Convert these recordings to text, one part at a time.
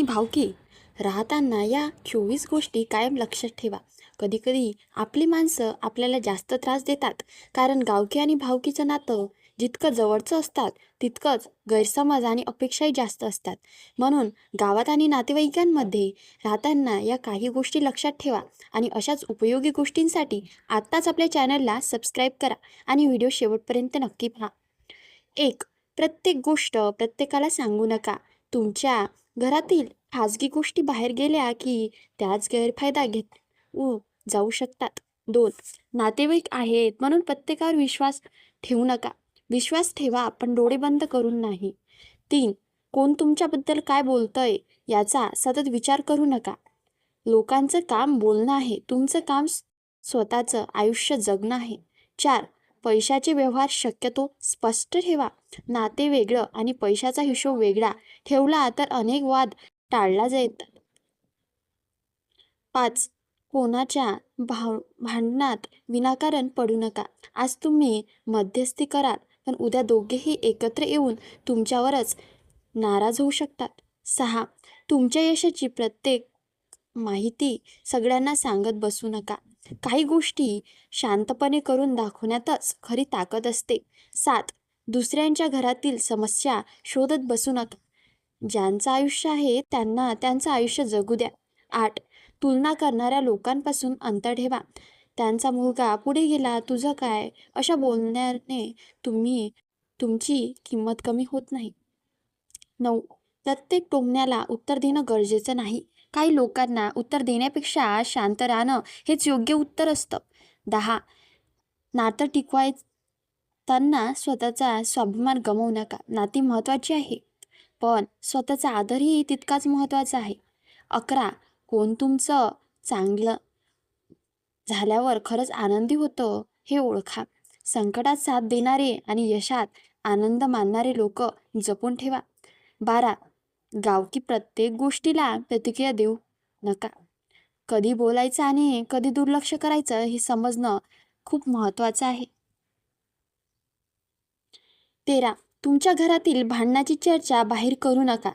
भावकी राहताना या 24 गोष्टी कायम लक्षात ठेवा. कधीकधी आपली माणसं आपल्याला जास्त त्रास देतात, कारण गावकी आणि भावकीचं नातं जितकं जवळचं असतात तितकंच गैरसमज आणि अपेक्षाही जास्त असतात. म्हणून गावात आणि नातेवाईकांमध्ये राहताना या काही गोष्टी लक्षात ठेवा आणि अशाच उपयोगी गोष्टींसाठी आत्ताच आपल्या चॅनलला सबस्क्राईब करा आणि व्हिडिओ शेवटपर्यंत नक्की पहा. 1. प्रत्येक गोष्ट प्रत्येकाला सांगू नका. तुमच्या घरातील खाजगी गोष्टी बाहेर गेल्या की त्याच गैरफायदा जाऊ शकतात. 2. नातेवाईक आहेत म्हणून प्रत्येकावर विश्वास ठेवू नका. विश्वास ठेवा, पण डोळे बंद करून नाही. 3. कोण तुमच्याबद्दल काय बोलतंय याचा सतत विचार करू नका. लोकांचं काम बोलणं आहे, तुमचं काम स्वतःचं आयुष्य जगणं आहे. 4. पैशाचे व्यवहार शक्यतो स्पष्ट ठेवा. नाते वेगळं आणि पैशाचा हिशोब वेगळा ठेवला तर अनेक वाद टाळला जातात. 5. कोणाच्या भांडणात विनाकारण पडू नका. आज तुम्ही मध्यस्थी कराल, पण उद्या दोघेही एकत्र येऊन तुमच्यावरच नाराज होऊ शकतात. 6. तुमच्या यशाची प्रत्येक माहिती सगळ्यांना सांगत बसू नका. काही गोष्टी शांतपणे करून दाखवण्यातच खरी ताकद असते. 7. दुसऱ्यांच्या घरातील समस्या शोधत बसू नका. ज्यांचं आयुष्य आहे त्यांना त्यांचं आयुष्य जगू द्या. 8. तुलना करणाऱ्या लोकांपासून अंतर ठेवा. त्यांचा मुलगा पुढे गेला, तुझं काय, अशा बोलण्याने तुमची किंमत कमी होत नाही. 9. प्रत्येक टोमण्याला उत्तर देणं गरजेचं नाही. काही लोकांना उत्तर देण्यापेक्षा शांत राहणं हेच योग्य उत्तर असतं. 10. नातं टिकवायताना स्वतःचा स्वाभिमान गमावू नका. नाती महत्त्वाची आहे, पण स्वतःचा आदरही तितकाच महत्त्वाचा आहे. 11. कोण तुमचं चांगलं झाल्यावर खरंच आनंदी होतं हे ओळखा. संकटात साथ देणारे आणि यशात आनंद मानणारे लोक जपून ठेवा. 12. गावकी प्रत्येक गोष्टीला प्रतिक्रिया देऊ नका. कधी बोलायचं आणि कधी दुर्लक्ष करायचं हे समजणं खूप महत्त्वाचं आहे. 13. तुमच्या घरातील भांडणाची चर्चा बाहेर करू नका.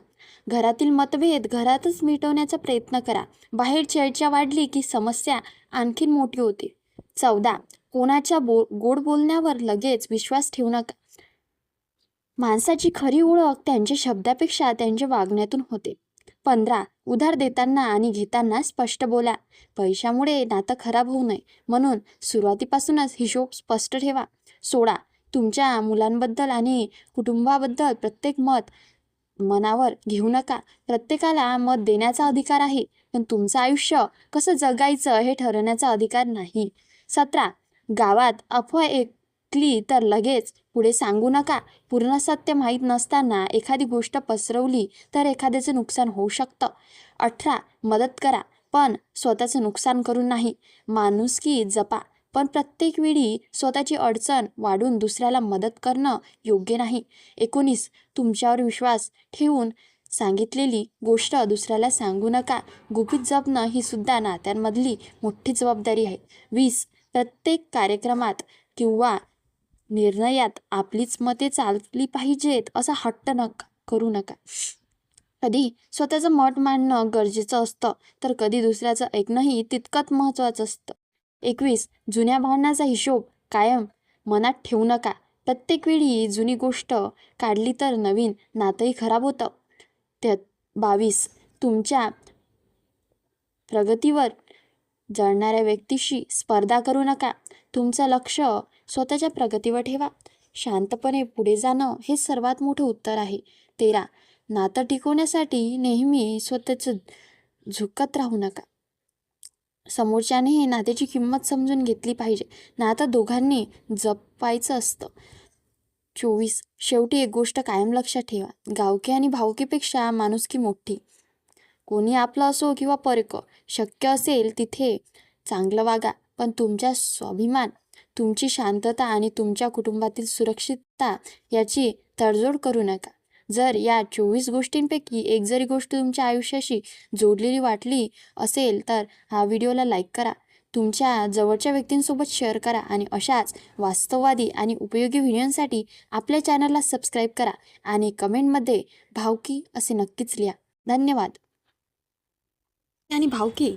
घरातील मतभेद घरातच मिटवण्याचा प्रयत्न करा. बाहेर चर्चा वाढली की समस्या आणखीन मोठी होते. 14. कोणाच्या गोड बोलण्यावर लगेच विश्वास ठेवू नका. माणसाची खरी ओळख त्यांच्या शब्दापेक्षा त्यांच्या वागण्यातून होते. 15. उधार देताना आणि घेताना स्पष्ट बोला. पैशामुळे नातं खराब होऊ नये म्हणून सुरुवातीपासूनच हिशोब स्पष्ट ठेवा. 16. तुमच्या मुलांबद्दल आणि कुटुंबाबद्दल प्रत्येक मत मनावर घेऊ नका. प्रत्येकाला मत देण्याचा अधिकार आहे, पण तुमचं आयुष्य कसं जगायचं हे ठरवण्याचा अधिकार नाही. 17. गावात अफवा ऐकली तर लगेच पुढे सांगू नका. पूर्ण सत्य माहीत नसताना एखादी गोष्ट पसरवली तर एखाद्याचं नुकसान होऊ शकतं. 18. मदत करा, पण स्वतःचं नुकसान करू नाही. माणुसकी जपा, पण प्रत्येक वेळी स्वतःची अडचण वाढून दुसऱ्याला मदत करणं योग्य नाही. 19. तुमच्यावर विश्वास ठेवून सांगितलेली गोष्ट दुसऱ्याला सांगू नका. गुपित जपणं ही सुद्धा नात्यांमधली मोठी जबाबदारी आहे. 20. प्रत्येक कार्यक्रमात किंवा निर्णयात आपलीच मते चालली पाहिजेत असा हट्ट करू नका. कधी स्वतःचं मत मांडणं गरजेचं असतं, तर कधी दुसऱ्याचं ऐकणंही तितकंच महत्त्वाचं असतं. 21. जुन्या भावनांचा हिशोब कायम मनात ठेवू नका. प्रत्येक वेळी जुनी गोष्ट काढली तर नवीन नातंही खराब होतं. 22. तुमच्या प्रगतीवर जळणाऱ्या व्यक्तीशी स्पर्धा करू नका. तुमचं लक्ष स्वतःच्या प्रगतीवर ठेवा. शांतपणे पुढे जाणं हे सर्वात मोठं उत्तर आहे. 13. नातं टिकवण्यासाठी नेहमी स्वतःचं झुकत राहू नका. समोरच्याने नात्याची किंमत समजून घेतली पाहिजे. नातं दोघांनी जपायचं असतं. 24. शेवटी एक गोष्ट कायम लक्षात ठेवा. गावकी आणि भावकीपेक्षा माणुसकी मोठी. कोणी आपलं असो किंवा परकं, शक्य असेल तिथे चांगलं वागा, पण तुमचा स्वाभिमान, तुमची शांतता आणि तुमच्या कुटुंबातील सुरक्षितता याची तडजोड करू नका. जर या 24 गोष्टींपैकी एक जरी गोष्ट तुमच्या आयुष्याशी जोडलेली वाटली असेल तर हा व्हिडिओला लाईक करा, तुमच्या जवळच्या व्यक्तींसोबत शेअर करा आणि अशाच वास्तववादी आणि उपयोगी व्हिडिओंसाठी आपल्या चॅनलला सबस्क्राईब करा आणि कमेंटमध्ये भावकी असे नक्कीच लिहा. धन्यवाद. आणि भावकी